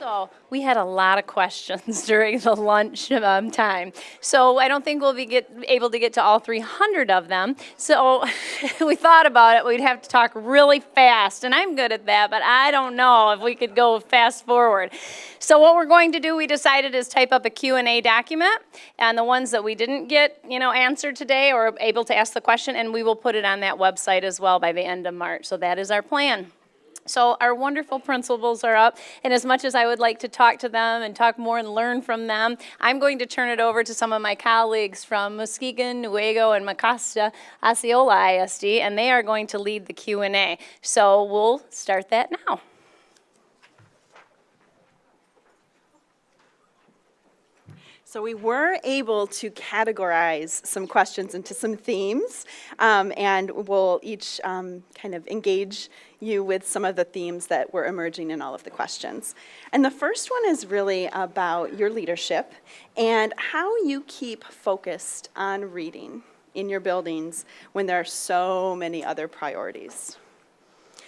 So we had a lot of questions during the lunch time. So I don't think we'll be able to get to all 300 of them. So we thought about it. We'd have to talk really fast, and I'm good at that, but I don't know if we could go fast forward. So what we're going to do, we decided, is type up a Q&A document, and the ones that we didn't get, answered today or able to ask the question, and we will put it on that website as well by the end of March. So that is our plan. So our wonderful principals are up, and as much as I would like to talk to them and talk more and learn from them, I'm going to turn it over to some of my colleagues from Muskegon, Newaygo, and Mecosta Osceola ISD, and they are going to lead the Q&A. So we'll start that now. So we were able to categorize some questions into some themes, and we'll each kind of engage you with some of the themes that were emerging in all of the questions. And the first one is really about your leadership and how you keep focused on reading in your buildings when there are so many other priorities.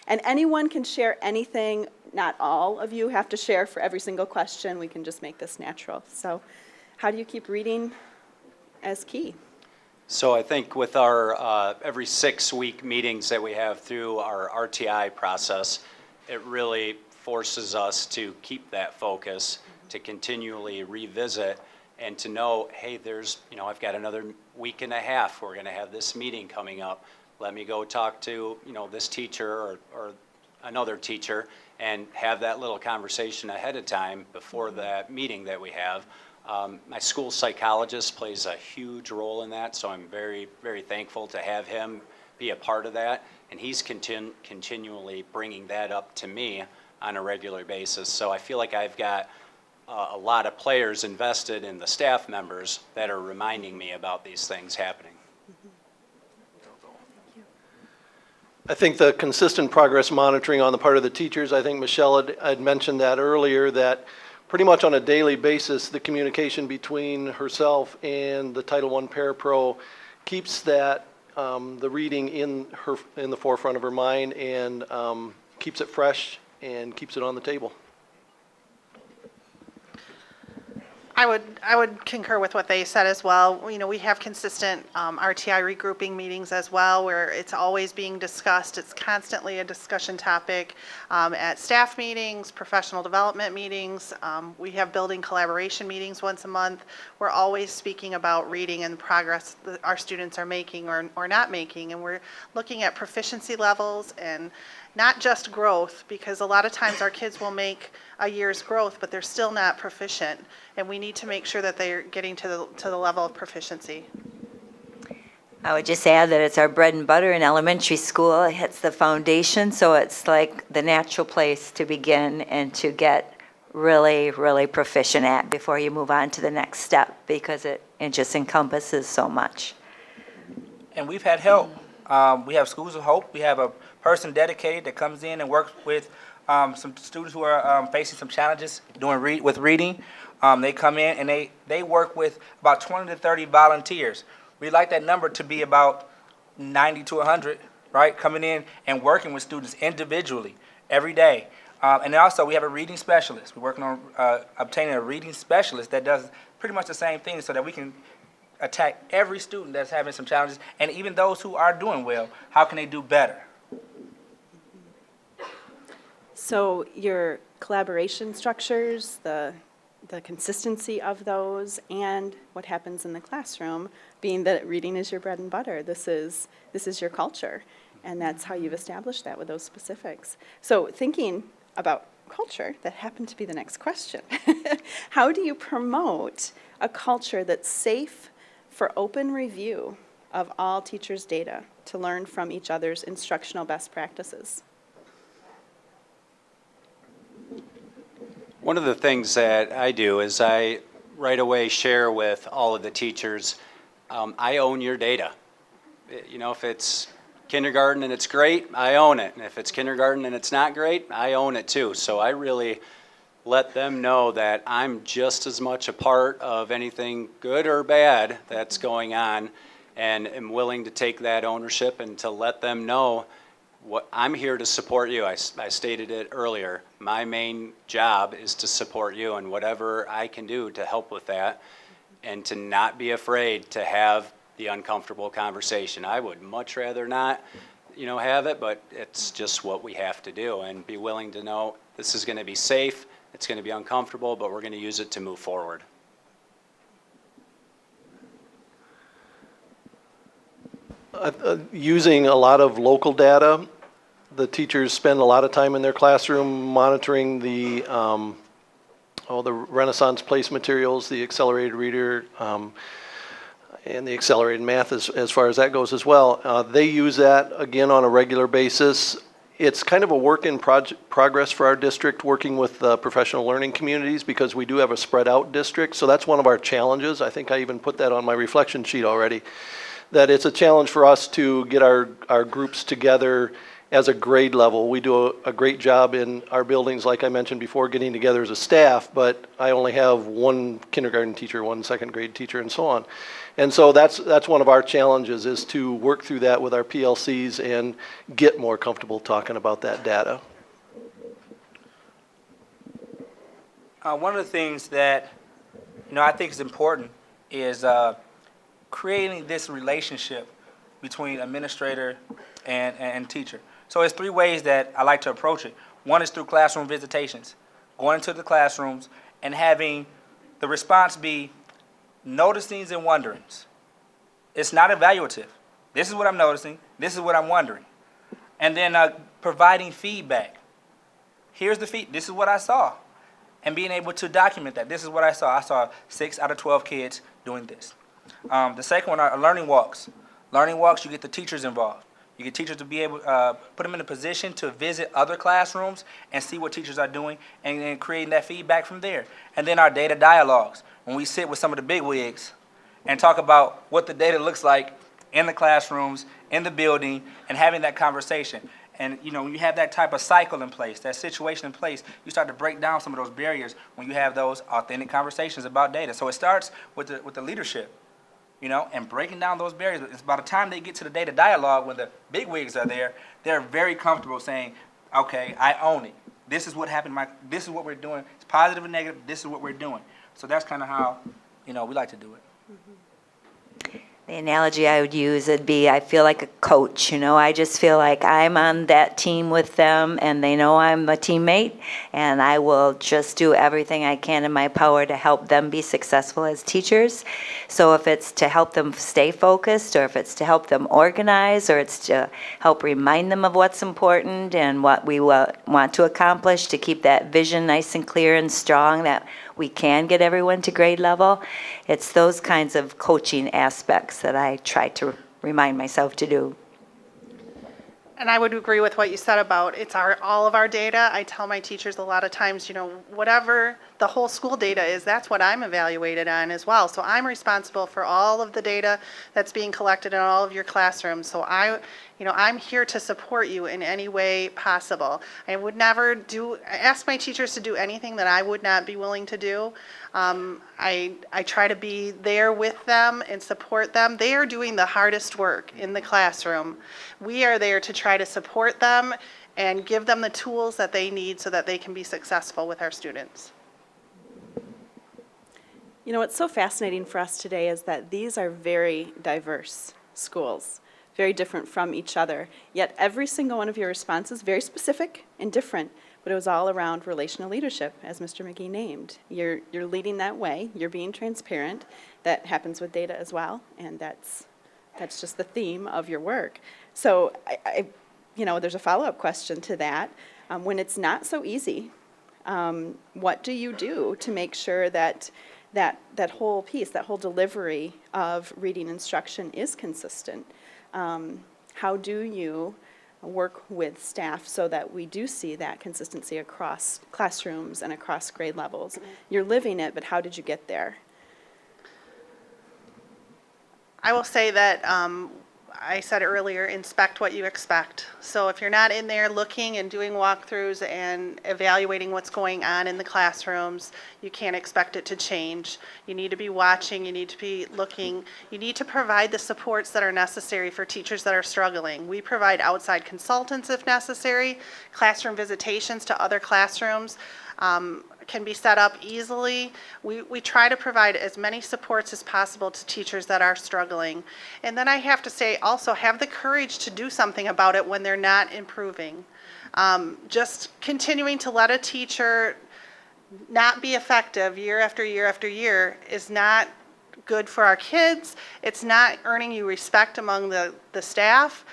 And anyone can share anything. Not all of you have to share for every single question. We can just make this natural. So how do you keep reading as key? So I think with our every 6-week meetings that we have through our RTI process, it really forces us to keep that focus, to continually revisit, and to know, hey, I've got another week and a half. We're going to have this meeting coming up. Let me go talk to, this teacher or another teacher and have that little conversation ahead of time before that meeting that we have. My school psychologist plays a huge role in that, so I'm very, very thankful to have him be a part of that, and he's continually bringing that up to me on a regular basis. So I feel like I've got a lot of players invested in the staff members that are reminding me about these things happening. I think the consistent progress monitoring on the part of the teachers, I think Michelle had mentioned that earlier, that pretty much on a daily basis, the communication between herself and the Title I Parapro keeps that, the reading in the forefront of her mind, and keeps it fresh and keeps it on the table. I would concur with what they said as well. We have consistent RTI regrouping meetings as well, where it's always being discussed. It's constantly a discussion topic at staff meetings, professional development meetings. We have building collaboration meetings once a month. We're always speaking about reading and the progress that our students are making or not making, and we're looking at proficiency levels and not just growth, because a lot of times our kids will make a year's growth, but they're still not proficient, and we need to make sure that they're getting to the level of proficiency. I would just add that it's our bread and butter in elementary school. It's the foundation, so it's like the natural place to begin and to get really, really proficient at before you move on to the next step, because it just encompasses so much. And we've had help. We have Schools of Hope. We have a person dedicated that comes in and works with some students who are facing some challenges with reading. They come in and they work with about 20 to 30 volunteers. We'd like that number to be about 90 to 100, right? Coming in and working with students individually every day. And then also we have a reading specialist. We're working on obtaining a reading specialist that does pretty much the same thing, so that we can attack every student that's having some challenges, and even those who are doing well, how can they do better? So your collaboration structures, the consistency of those, and what happens in the classroom, being that reading is your bread and butter. This is your culture, and that's how you've established that with those specifics. So thinking about culture, that happened to be the next question. How do you promote a culture that's safe for open review of all teachers' data to learn from each other's instructional best practices? One of the things that I do is I right away share with all of the teachers, I own your data. If it's kindergarten and it's great, I own it. And if it's kindergarten and it's not great, I own it too. So I really let them know that I'm just as much a part of anything good or bad that's going on, and am willing to take that ownership and to let them know what, I'm here to support you. I stated it earlier. My main job is to support you, and whatever I can do to help with that, and to not be afraid to have the uncomfortable conversation. I would much rather not, have it, but it's just what we have to do, and be willing to know this is going to be safe, it's going to be uncomfortable, but we're going to use it to move forward. Using a lot of local data, the teachers spend a lot of time in their classroom monitoring the Renaissance Place materials, the accelerated reader, and the accelerated math as far as that goes as well. They use that, again, on a regular basis. It's kind of a work in progress for our district, working with professional learning communities, because we do have a spread out district. So that's one of our challenges. I think I even put that on my reflection sheet already, that it's a challenge for us to get our groups together as a grade level. We do a great job in our buildings, like I mentioned before, getting together as a staff, but I only have one kindergarten teacher, one second grade teacher, and so on. And so that's one of our challenges, is to work through that with our PLCs and get more comfortable talking about that data. One of the things that I think is important is creating this relationship between administrator and teacher. So it's 3 ways that I like to approach it. One is through classroom visitations, going into the classrooms and having the response be noticings and wonderings. It's not evaluative. This is what I'm noticing. This is what I'm wondering. And then providing feedback. Here's the feedback. This is what I saw. And being able to document that. This is what I saw. I saw 6 out of 12 kids doing this. The second one are learning walks. Learning walks, you get the teachers involved. You get teachers to be able to put them in a position to visit other classrooms and see what teachers are doing, and creating that feedback from there. And then our data dialogues, when we sit with some of the big wigs and talk about what the data looks like in the classrooms, in the building, and having that conversation. And when you have that type of cycle in place, that situation in place, you start to break down some of those barriers when you have those authentic conversations about data. So it starts with the leadership, and breaking down those barriers. It's by the time they get to the data dialogue, when the big wigs are there, they're very comfortable saying, okay, I own it. This is what happened. This is what we're doing. It's positive and negative. This is what we're doing. So that's kind of how, we like to do it. The analogy I would use would be, I feel like a coach, I just feel like I'm on that team with them, and they know I'm a teammate, and I will just do everything I can in my power to help them be successful as teachers. So if it's to help them stay focused, or if it's to help them organize, or it's to help remind them of what's important and what we want to accomplish, to keep that vision nice and clear and strong, that we can get everyone to grade level, it's those kinds of coaching aspects that I try to remind myself to do. And I would agree with what you said about all of our data. I tell my teachers a lot of times, whatever the whole school data is, that's what I'm evaluated on as well. So I'm responsible for all of the data that's being collected in all of your classrooms. So I'm here to support you in any way possible. I would never ask my teachers to do anything that I would not be willing to do. I try to be there with them and support them. They are doing the hardest work in the classroom. We are there to try to support them and give them the tools that they need so that they can be successful with our students. What's so fascinating for us today is that these are very diverse schools, very different from each other. Yet every single one of your responses, very specific and different, but it was all around relational leadership, as Mr. McGee named. You're leading that way. You're being transparent. That happens with data as well, and that's just the theme of your work. So, there's a follow-up question to that. When it's not so easy, what do you do to make sure that whole piece, that whole delivery of reading instruction is consistent? How do you work with staff so that we do see that consistency across classrooms and across grade levels? You're living it, but how did you get there? I will say that I said earlier, inspect what you expect. So if you're not in there looking and doing walkthroughs and evaluating what's going on in the classrooms, you can't expect it to change. You need to be watching, you need to be looking, you need to provide the supports that are necessary for teachers that are struggling. We provide outside consultants if necessary, classroom visitations to other classrooms. Can be set up easily. We try to provide as many supports as possible to teachers that are struggling. And then I have to say, also have the courage to do something about it when they're not improving. Just continuing to let a teacher not be effective year after year after year is not good for our kids. It's not earning you respect among the staff.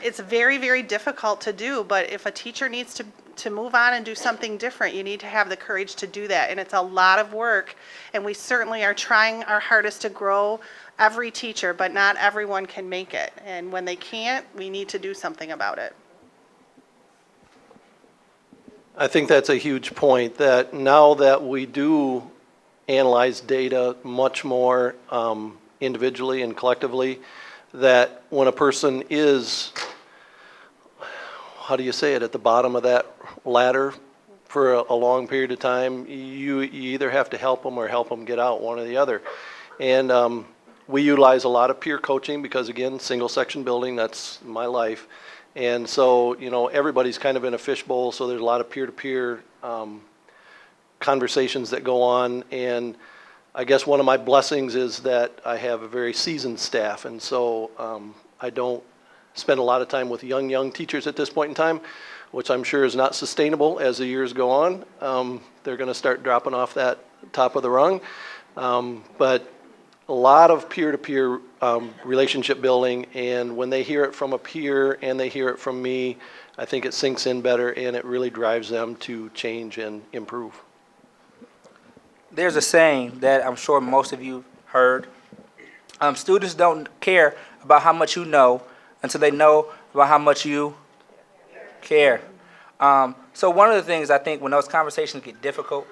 It's very, very difficult to do, but if a teacher needs to move on and do something different, you need to have the courage to do that. And it's a lot of work, and we certainly are trying our hardest to grow every teacher, but not everyone can make it. And when they can't, we need to do something about it. I think that's a huge point, that now that we do analyze data much more individually and collectively, that when a person is, how do you say it, at the bottom of that ladder for a long period of time, you either have to help them or help them get out, one or the other. And we utilize a lot of peer coaching because, again, single section building, that's my life. And so, you know, everybody's kind of in a fishbowl, so there's a lot of peer-to-peer conversations that go on. And I guess one of my blessings is that I have a very seasoned staff, and so I don't spend a lot of time with young teachers at this point in time, which I'm sure is not sustainable as the years go on. They're going to start dropping off that top of the rung. But a lot of peer-to-peer relationship building, and when they hear it from a peer and they hear it from me, I think it sinks in better and it really drives them to change and improve. There's a saying that I'm sure most of you heard. Students don't care about how much you know until they know about how much you care. So one of the things I think when those conversations get difficult,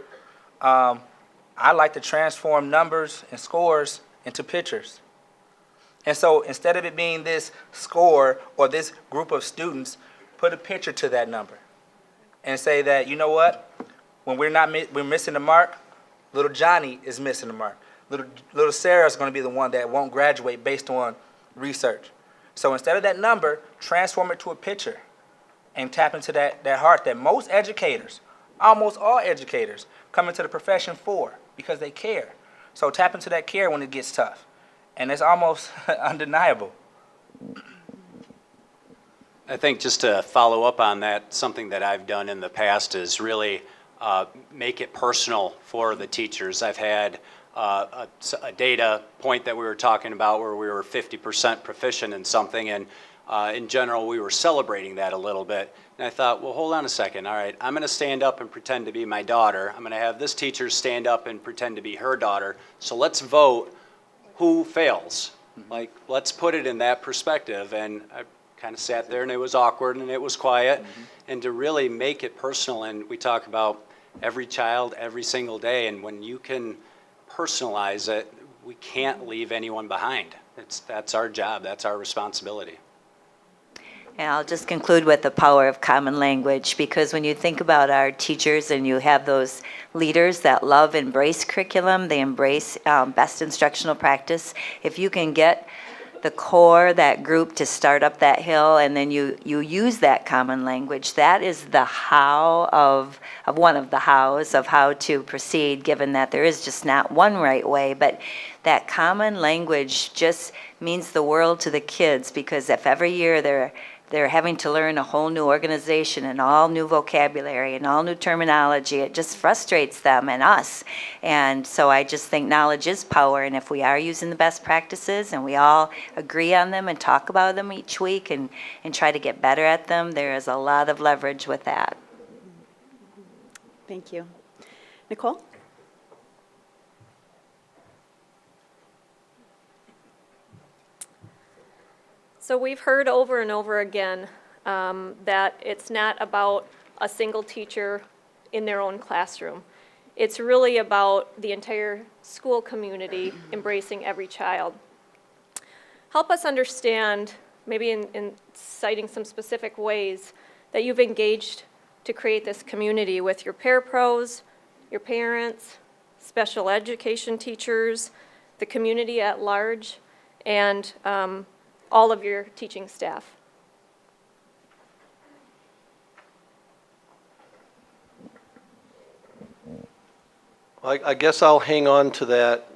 I like to transform numbers and scores into pictures. And so instead of it being this score or this group of students, put a picture to that number and say that, you know what, when we're missing the mark, little Johnny is missing the mark. Little Sarah is going to be the one that won't graduate based on research. So instead of that number, transform it to a picture and tap into that heart that most educators, almost all educators, come into the profession for because they care. So tap into that care when it gets tough. And it's almost undeniable. I think just to follow up on that, something that I've done in the past is really make it personal for the teachers. I've had a data point that we were talking about where we were 50% proficient in something, and in general we were celebrating that a little bit. And I thought, well, hold on a second. All right, I'm going to stand up and pretend to be my daughter. I'm going to have this teacher stand up and pretend to be her daughter. So let's vote who fails. Like, let's put it in that perspective. And I kind of sat there and it was awkward and it was quiet. And to really make it personal, and we talk about every child every single day, and when you can personalize it, we can't leave anyone behind. That's our job, that's our responsibility. And I'll just conclude with the power of common language, because when you think about our teachers and you have those leaders that love, embrace curriculum, they embrace best instructional practice, if you can get the core, that group, to start up that hill, and then you use that common language, that is the how of one of the hows of how to proceed, given that there is just not one right way. But that common language just means the world to the kids, because if every year they're having to learn a whole new organization and all new vocabulary and all new terminology, it just frustrates them and us. And so I just think knowledge is power, and if we are using the best practices and we all agree on them and talk about them each week and try to get better at them, there is a lot of leverage with that. Thank you. Nicole? So we've heard over and over again that it's not about a single teacher in their own classroom. It's really about the entire school community embracing every child. Help us understand maybe in citing some specific ways that you've engaged to create this community with your parapros, your parents, special education teachers, the community at large, and all of your teaching staff. I guess I'll hang on to that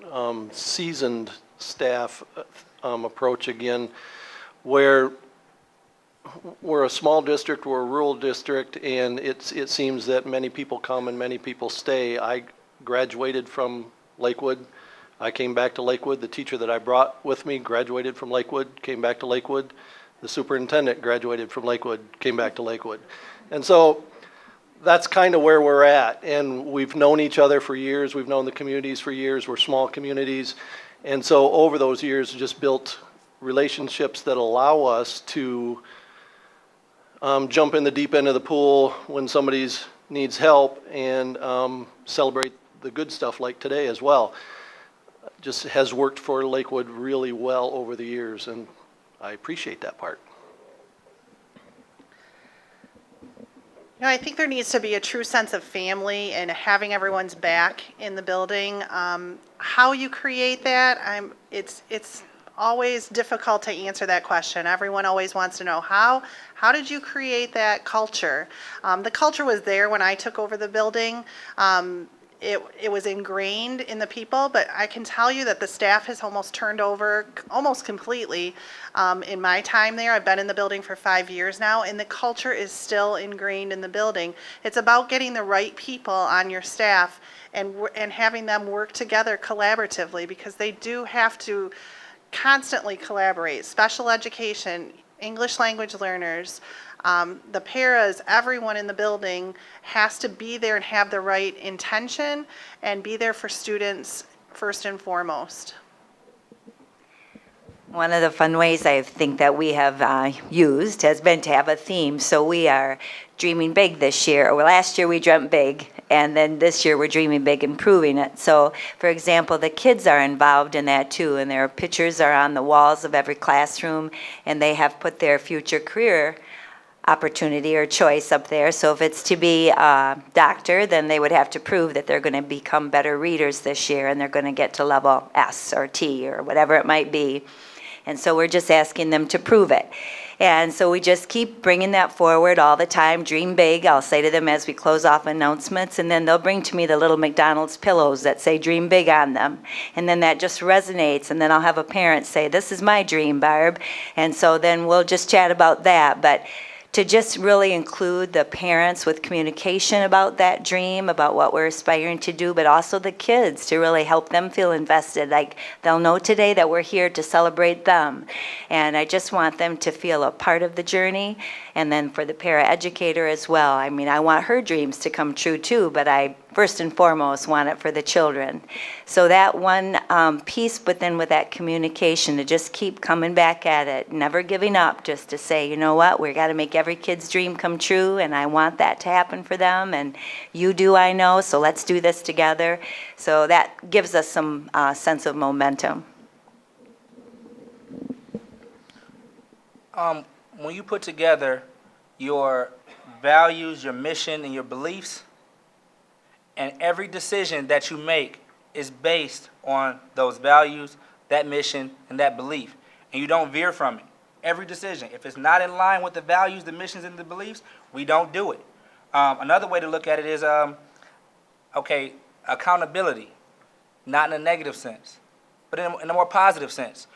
seasoned staff approach again, where we're a small district, we're a rural district, and it seems that many people come and many people stay. I graduated from Lakewood. I came back to Lakewood. The teacher that I brought with me graduated from Lakewood, came back to Lakewood. The superintendent graduated from Lakewood, came back to Lakewood. And so that's kind of where we're at. And we've known each other for years. We've known the communities for years. We're small communities. And so over those years, just built relationships that allow us to jump in the deep end of the pool when somebody needs help and celebrate the good stuff like today as well. Just has worked for Lakewood really well over the years, and I appreciate that part. I think there needs to be a true sense of family and having everyone's back in the building. How you create that, it's always difficult to answer that question. Everyone always wants to know how did you create that culture? The culture was there when I took over the building. It was ingrained in the people, but I can tell you that the staff has almost turned over almost completely in my time there. I've been in the building for 5 years now, and the culture is still ingrained in the building. It's about getting the right people on your staff and having them work together collaboratively, because they do have to constantly collaborate. Special education, English language learners, the paras, everyone in the building has to be there and have the right intention and be there for students first and foremost. One of the fun ways I think that we have used has been to have a theme. So we are dreaming big this year. Well, last year we dreamt big, and then this year we're dreaming big, improving it. So, for example, the kids are involved in that too, and their pictures are on the walls of every classroom, and they have put their future career opportunity or choice up there. So if it's to be a doctor, then they would have to prove that they're going to become better readers this year, and they're going to get to level S or T or whatever it might be. And so we're just asking them to prove it. And so we just keep bringing that forward all the time. Dream big, I'll say to them as we close off announcements, and then they'll bring to me the little McDonald's pillows that say dream big on them. And then that just resonates, and then I'll have a parent say, "This is my dream, Barb." And so then we'll just chat about that. But to just really include the parents with communication about that dream, about what we're aspiring to do, but also the kids to really help them feel invested. Like, they'll know today that we're here to celebrate them. And I just want them to feel a part of the journey. And then for the paraeducator as well. I mean, I want her dreams to come true too, but I first and foremost want it for the children. So that one piece, but then with that communication, to just keep coming back at it, never giving up, just to say, you know what, we got to make every kid's dream come true, and I want that to happen for them, and you do, I know, so let's do this together. So that gives us some sense of momentum. When you put together your values, your mission, and your beliefs, and every decision that you make is based on those values, that mission, and that belief, and you don't veer from it. Every decision, if it's not in line with the values, the missions, and the beliefs, we don't do it. Another way to look at it is, accountability, not in a negative sense, but in a more positive sense.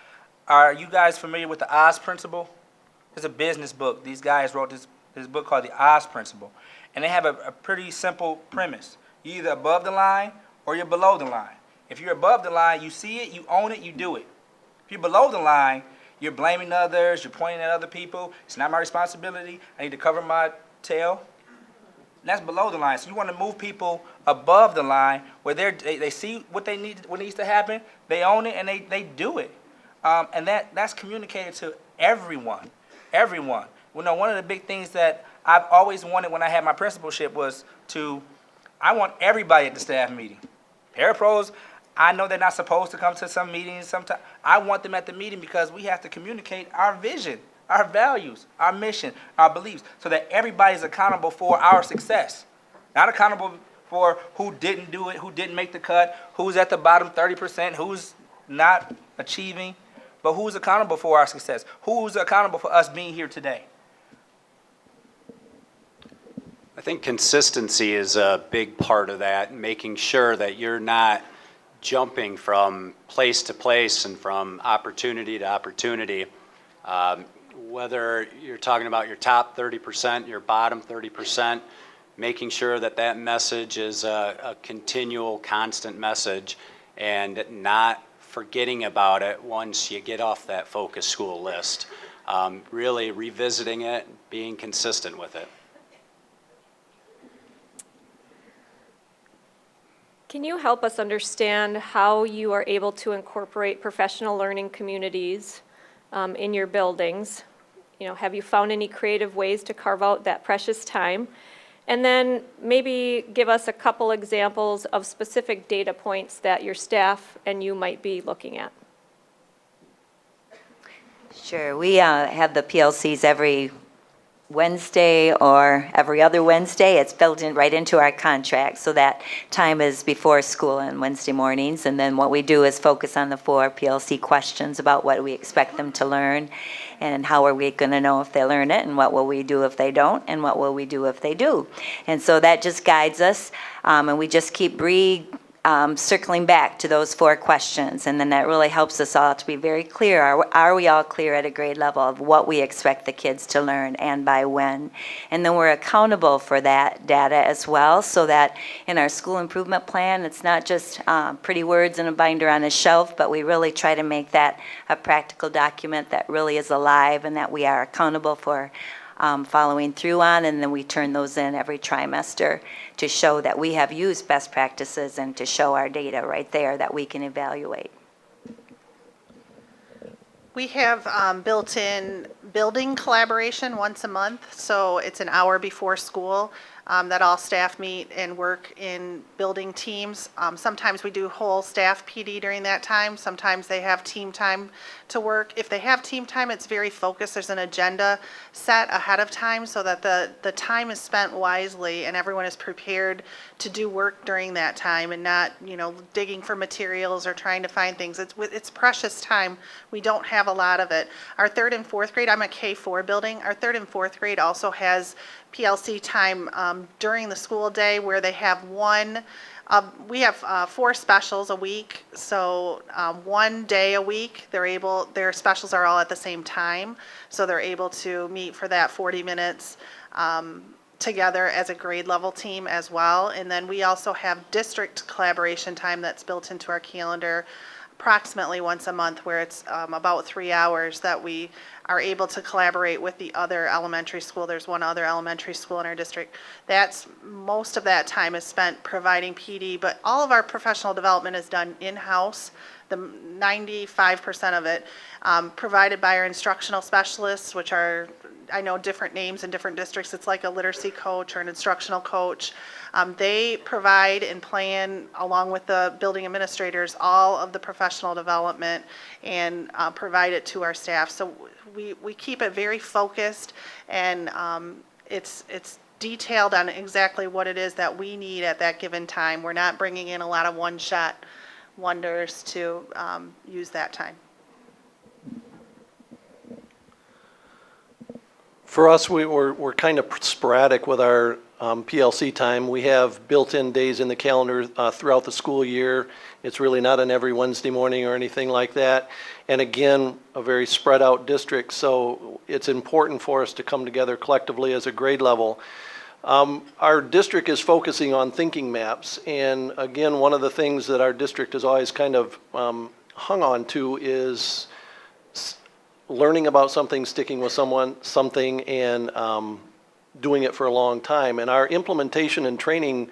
Are you guys familiar with the Oz principle? It's a business book. These guys wrote this book called the Oz Principle, and they have a pretty simple premise. You're either above the line or you're below the line. If you're above the line, you see it, you own it, you do it. If you're below the line, you're blaming others, you're pointing at other people. It's not my responsibility. I need to cover my tail. And that's below the line. So you want to move people above the line where they see what needs to happen, they own it, and they do it. And that's communicated to everyone. Everyone. You know, one of the big things that I've always wanted when I had my principalship was I want everybody at the staff meeting. Parapros, I know they're not supposed to come to some meetings sometimes. I want them at the meeting because we have to communicate our vision our values, our mission, our beliefs, so that everybody's accountable for our success. Not accountable for who didn't do it, who didn't make the cut, who's at the bottom 30%, who's not achieving, but who's accountable for our success, who's accountable for us being here today. I think consistency is a big part of that, making sure that you're not jumping from place to place and from opportunity to opportunity. Whether you're talking about your top 30%, your bottom 30%, making sure that that message is a continual, constant message and not forgetting about it once you get off that focus school list. Really revisiting it, being consistent with it. Can you help us understand how you are able to incorporate professional learning communities in your buildings? You know, have you found any creative ways to carve out that precious time? And then maybe give us a couple examples of specific data points that your staff and you might be looking at. Sure, we have the PLCs every Wednesday or every other Wednesday. It's built in right into our contract, so that time is before school on Wednesday mornings. And then what we do is focus on the 4 PLC questions about what we expect them to learn, and how are we going to know if they learn it, and what will we do if they don't, and what will we do if they do. And so that just guides us, and we just keep circling back to those 4 questions, and then that really helps us all to be very clear. Are we all clear at a grade level of what we expect the kids to learn and by when? And then we're accountable for that data as well, so that in our school improvement plan, it's not just pretty words in a binder on a shelf, but we really try to make that a practical document that really is alive and that we are accountable for following through on, and then we turn those in every trimester to show that we have used best practices and to show our data right there that we can evaluate. We have built-in building collaboration once a month, so it's an hour before school that all staff meet and work in building teams. Sometimes we do whole staff PD during that time. Sometimes they have team time to work. If they have team time, it's very focused. There's an agenda set ahead of time so that the time is spent wisely and everyone is prepared to do work during that time and not, digging for materials or trying to find things. It's precious time. We don't have a lot of it. Our 3rd and 4th grade, I'm a K4 building. Our 3rd and 4th grade also has PLC time during the school day where they have we have 4 specials a week, so one day a week their specials are all at the same time, so they're able to meet for that 40 minutes together as a grade level team as well. And then we also have district collaboration time that's built into our calendar approximately once a month, where it's about 3 hours that we are able to collaborate with the other elementary school. There's one other elementary school in our district. Most of that time is spent providing PD, but all of our professional development is done in-house. The 95% of it provided by our instructional specialists, which are, I know, different names in different districts. It's like a literacy coach or an instructional coach. They provide and plan, along with the building administrators, all of the professional development and provide it to our staff. So we keep it very focused, and it's detailed on exactly what it is that we need at that given time. We're not bringing in a lot of one-shot wonders to use that time. For us, we're kind of sporadic with our PLC time. We have built-in days in the calendar throughout the school year. It's really not on every Wednesday morning or anything like that. And again, a very spread out district, so it's important for us to come together collectively as a grade level. Our district is focusing on thinking maps, and again, one of the things that our district has always kind of hung on to is learning about something, sticking with something, and doing it for a long time. And our implementation and training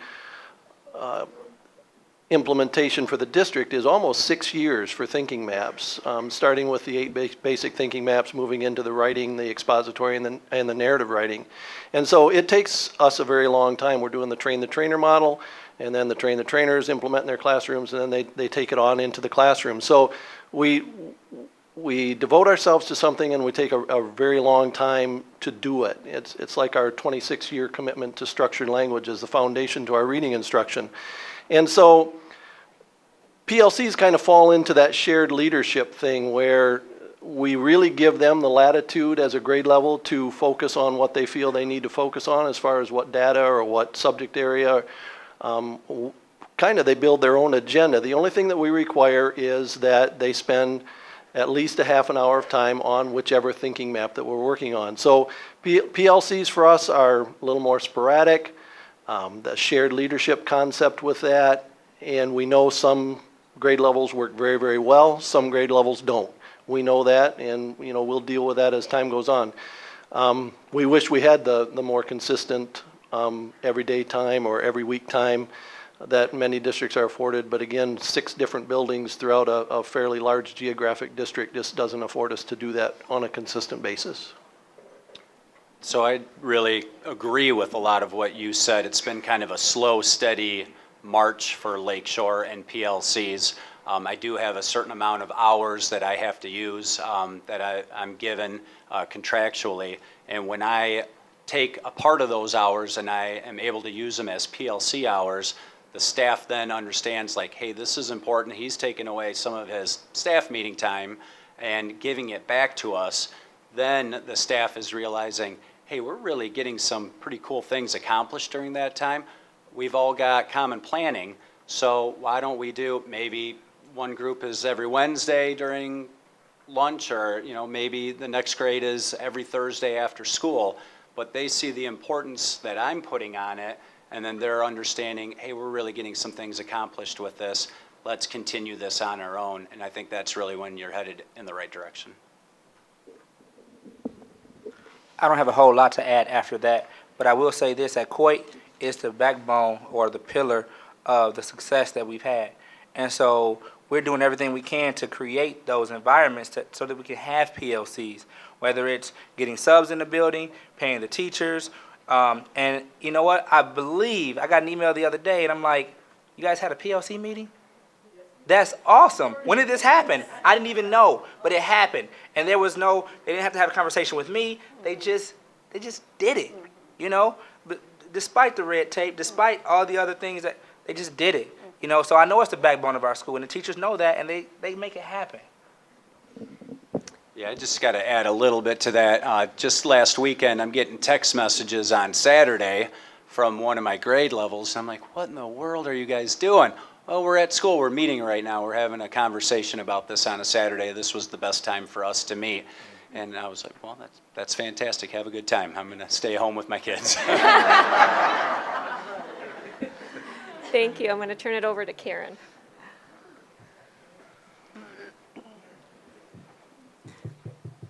implementation for the district is almost 6 years for thinking maps, starting with the 8 basic thinking maps, moving into the writing, the expository, and the narrative writing. And so it takes us a very long time. We're doing the train the trainer model, and then the train the trainers implement in their classrooms, and then they take it on into the classroom. So we we devote ourselves to something and we take a very long time to do it. It's like our 26-year commitment to structured language as the foundation to our reading instruction. And so PLCs kind of fall into that shared leadership thing where we really give them the latitude as a grade level to focus on what they feel they need to focus on as far as what data or what subject area. Kind of they build their own agenda. The only thing that we require is that they spend at least a half an hour of time on whichever thinking map that we're working on. So PLCs for us are a little more sporadic, the shared leadership concept with that, and we know some grade levels work very, very well, some grade levels don't. We know that, and we'll deal with that as time goes on. We wish we had the more consistent everyday time or every week time that many districts are afforded, but again, 6 different buildings throughout a fairly large geographic district just doesn't afford us to do that on a consistent basis. So I really agree with a lot of what you said. It's been kind of a slow, steady march for Lakeshore and PLCs. I do have a certain amount of hours that I have to use that I'm given contractually, and when I take a part of those hours and I am able to use them as PLC hours, the staff then understands like, hey, this is important. He's taking away some of his staff meeting time and giving it back to us. Then the staff is realizing, hey, we're really getting some pretty cool things accomplished during that time. We've all got common planning, so why don't we do maybe one group is every Wednesday during lunch, or maybe the next grade is every Thursday after school, but they see the importance that I'm putting on it, and then they're understanding, hey, we're really getting some things accomplished with this. Let's continue this on our own. And I think that's really when you're headed in the right direction. I don't have a whole lot to add after that, but I will say this, that Coit is the backbone or the pillar of the success that we've had. And so we're doing everything we can to create those environments so that we can have PLCs, whether it's getting subs in the building, paying the teachers. And you know what? I believe I got an email the other day, and I'm like, you guys had a PLC meeting? That's awesome. When did this happen? I didn't even know, but it happened. And they didn't have to have a conversation with me. They just did it, But despite the red tape, despite all the other things, that they just did it, So I know it's the backbone of our school, and the teachers know that, and they make it happen. Yeah, I just got to add a little bit to that. Just last weekend, I'm getting text messages on Saturday from one of my grade levels. I'm like, what in the world are you guys doing? Well, we're at school. We're meeting right now. We're having a conversation about this on a Saturday. This was the best time for us to meet. And I was like, well, that's fantastic. Have a good time. I'm going to stay home with my kids. Thank you. I'm going to turn it over to Karen.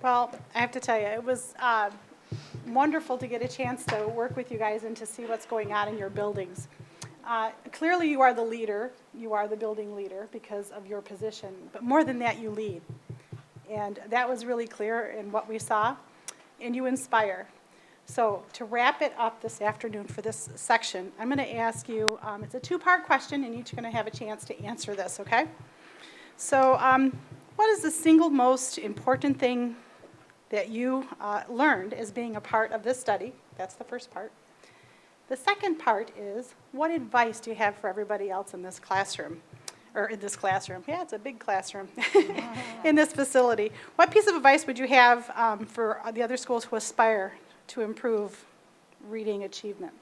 Well, I have to tell you, it was wonderful to get a chance to work with you guys and to see what's going on in your buildings. Clearly, you are the leader. You are the building leader because of your position. But more than that, you lead. And that was really clear in what we saw. And you inspire. So to wrap it up this afternoon for this section, I'm going to ask you, it's a 2-part question, and each are going to have a chance to answer this, okay? So what is the single most important thing that you learned as being a part of this study? That's the first part. The second part is, what advice do you have for everybody else in this classroom? Or in this classroom. Yeah, it's a big classroom. In this facility. What piece of advice would you have for the other schools who aspire to improve reading achievement?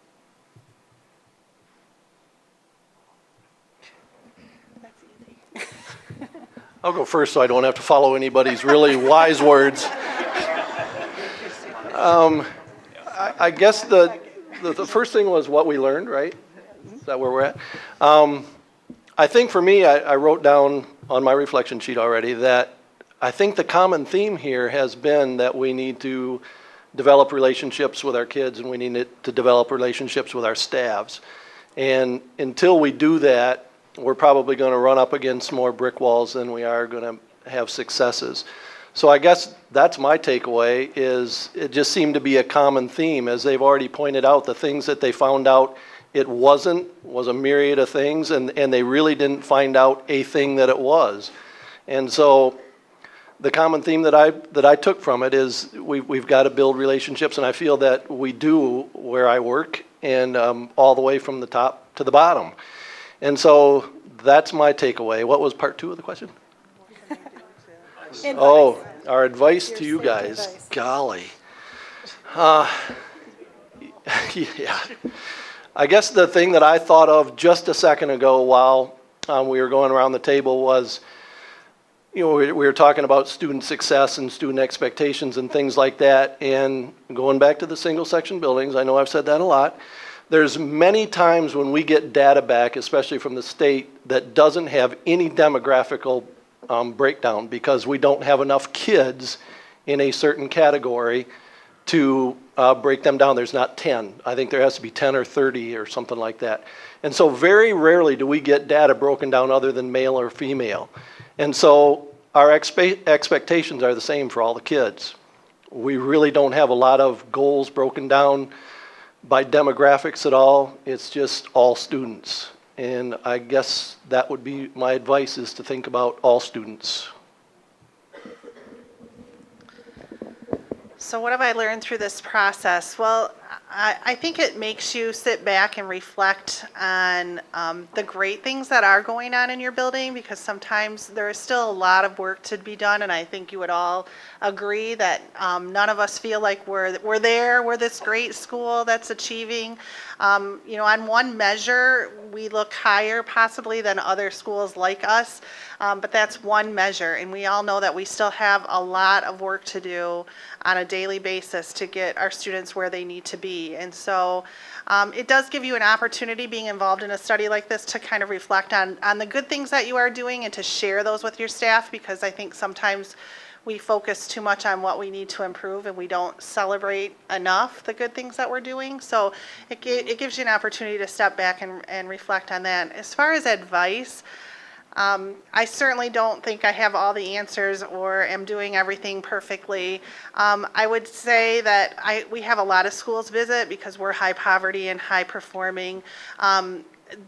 That's easy. I'll go first so I don't have to follow anybody's really wise words. I guess the first thing was what we learned, right? Is that where we're at? I think for me, I wrote down on my reflection sheet already that I think the common theme here has been that we need to develop relationships with our kids and we need to develop relationships with our staffs. And until we do that, we're probably going to run up against more brick walls than we are going to have successes. So I guess that's my takeaway, is it just seemed to be a common theme. As they've already pointed out, the things that they found out it was a myriad of things, and they really didn't find out a thing that it was. And so the common theme that I took from it is we've got to build relationships, and I feel that we do where I work, and all the way from the top to the bottom. And so that's my takeaway. What was part 2 of the question? Oh, our advice to you guys. advice. Golly. Yeah. I guess the thing that I thought of just a second ago while we were going around the table was, we were talking about student success and student expectations and things like that. And going back to the single section buildings, I know I've said that a lot. There's many times when we get data back, especially from the state, that doesn't have any demographical breakdown because we don't have enough kids in a certain category to break them down. There's not 10. I think there has to be 10 or 30 or something like that. And so very rarely do we get data broken down other than male or female. And so our expectations are the same for all the kids. We really don't have a lot of goals broken down by demographics at all. It's just all students. And I guess that would be my advice, is to think about all students. So what have I learned through this process? Well, I think it makes you sit back and reflect on the great things that are going on in your building, because sometimes there is still a lot of work to be done, and I think you would all agree that none of us feel like we're this great school that's achieving. On one measure, we look higher possibly than other schools like us, but that's one measure, and we all know that we still have a lot of work to do on a daily basis to get our students where they need to be. And so it does give you an opportunity, being involved in a study like this, to kind of reflect on the good things that you are doing and to share those with your staff, because I think sometimes we focus too much on what we need to improve and we don't celebrate enough the good things that we're doing. So it gives you an opportunity to step back and reflect on that. As far as advice, I certainly don't think I have all the answers or am doing everything perfectly. I would say that we have a lot of schools visit because we're high poverty and high performing.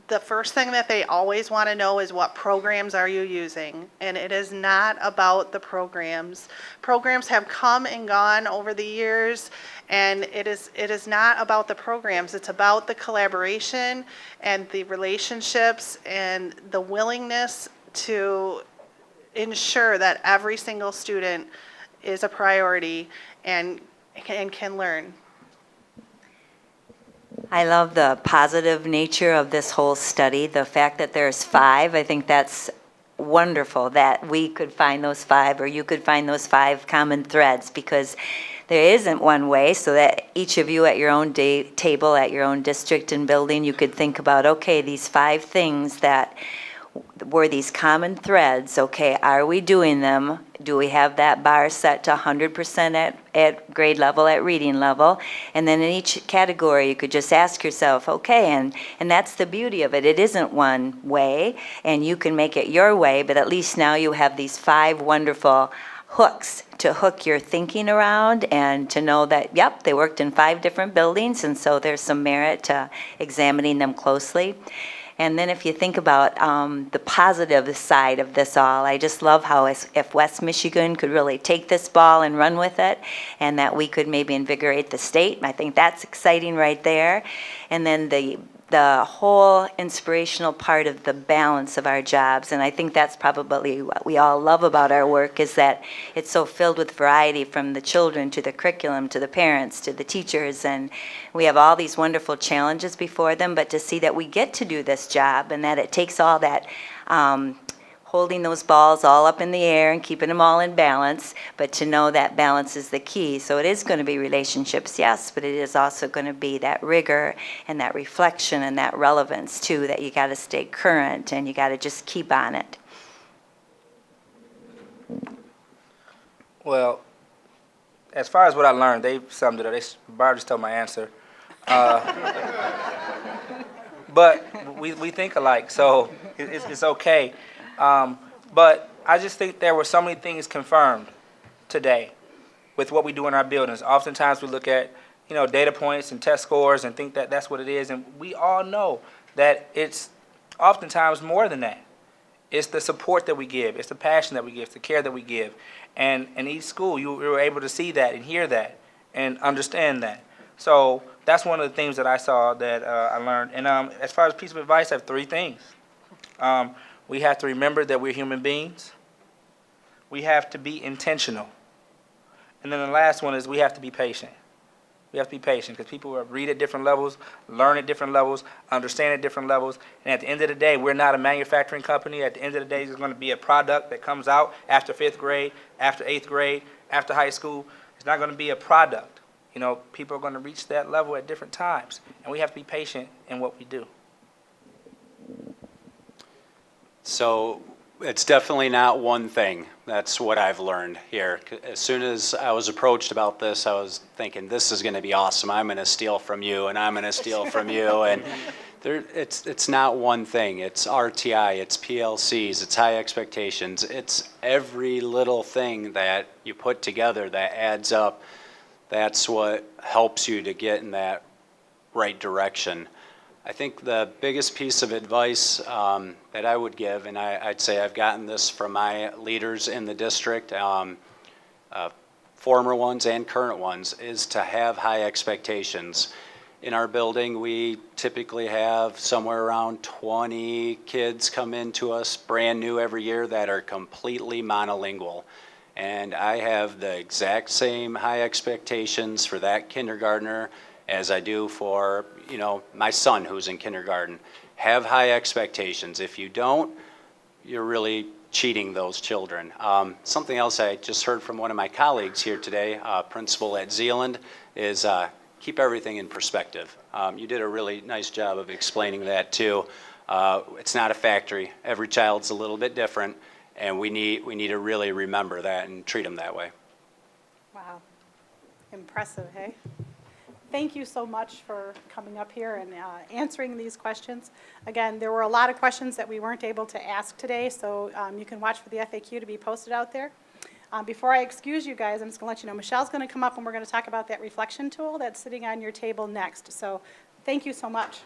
The first thing that they always want to know is, what programs are you using? And it is not about the programs. Programs have come and gone over the years, and it is not about the programs. It's about the collaboration and the relationships and the willingness to ensure that every single student is a priority and can learn. I love the positive nature of this whole study. The fact that there's 5, I think that's wonderful that we could find those 5, or you could find those 5 common threads, because there isn't one way, so that each of you at your own table, at your own district and building, you could think about, okay, these 5 things that were these common threads, okay, are we doing them? Do we have that bar set to 100% at grade level, at reading level? And then in each category, you could just ask yourself, okay, and that's the beauty of it. It isn't one way, and you can make it your way, but at least now you have these 5 wonderful hooks to hook your thinking around, and to know that, yep, they worked in 5 different buildings, and so there's some merit to examining them closely. And then if you think about the positive side of this all, I just love how if West Michigan could really take this ball and run with it, and that we could maybe invigorate the state. I think that's exciting right there. And then the whole inspirational part of the balance of our jobs, and I think that's probably what we all love about our work, is that it's so filled with variety, from the children to the curriculum to the parents to the teachers, and we have all these wonderful challenges before them, but to see that we get to do this job, and that it takes all that holding those balls all up in the air and keeping them all in balance, but to know that balance is the key. So it is going to be relationships, yes, but it is also going to be that rigor and that reflection and that relevance too, that you got to stay current and you got to just keep on it. Well, as far as what I learned, they summed it up. Barb just told my answer. But we think alike, so it's okay. But I just think there were so many things confirmed today with what we do in our buildings. Oftentimes we look at, data points and test scores and think that that's what it is, and we all know that it's oftentimes more than that. It's the support that we give. It's the passion that we give. It's the care that we give. And in each school, you were able to see that and hear that and understand that. So that's one of the things that I saw that I learned. And as far as piece of advice, I have 3 things. We have to remember that we're human beings. We have to be intentional. And then the last one is we have to be patient. We have to be patient because people read at different levels, learn at different levels, understand at different levels. And at the end of the day, we're not a manufacturing company. At the end of the day, there's going to be a product that comes out after 5th grade, after 8th grade, after high school. It's not going to be a product. You know, people are going to reach that level at different times. And we have to be patient in what we do. So it's definitely not one thing. That's what I've learned here. As soon as I was approached about this, I was thinking, this is going to be awesome. I'm going to steal from you, and I'm going to steal from you. And it's not one thing. It's RTI, it's PLCs, it's high expectations. It's every little thing that you put together that adds up. That's what helps you to get in that right direction. I think the biggest piece of advice that I would give, and I'd say I've gotten this from my leaders in the district, former ones and current ones, is to have high expectations. In our building, we typically have somewhere around 20 kids come into us brand new every year that are completely monolingual. And I have the exact same high expectations for that kindergartner as I do for, you know, my son who's in kindergarten. Have high expectations. If you don't, you're really cheating those children. Something else I just heard from one of my colleagues here today, principal at Zeeland, is keep everything in perspective. You did a really nice job of explaining that too. It's not a factory. Every child's a little bit different, and we need to really remember that and treat them that way. Wow. Impressive, hey? Thank you so much for coming up here and answering these questions. Again, there were a lot of questions that we weren't able to ask today, so you can watch for the FAQ to be posted out there. Before I excuse you guys, I'm just going to let you know, Michelle's going to come up and we're going to talk about that reflection tool that's sitting on your table next. So thank you so much.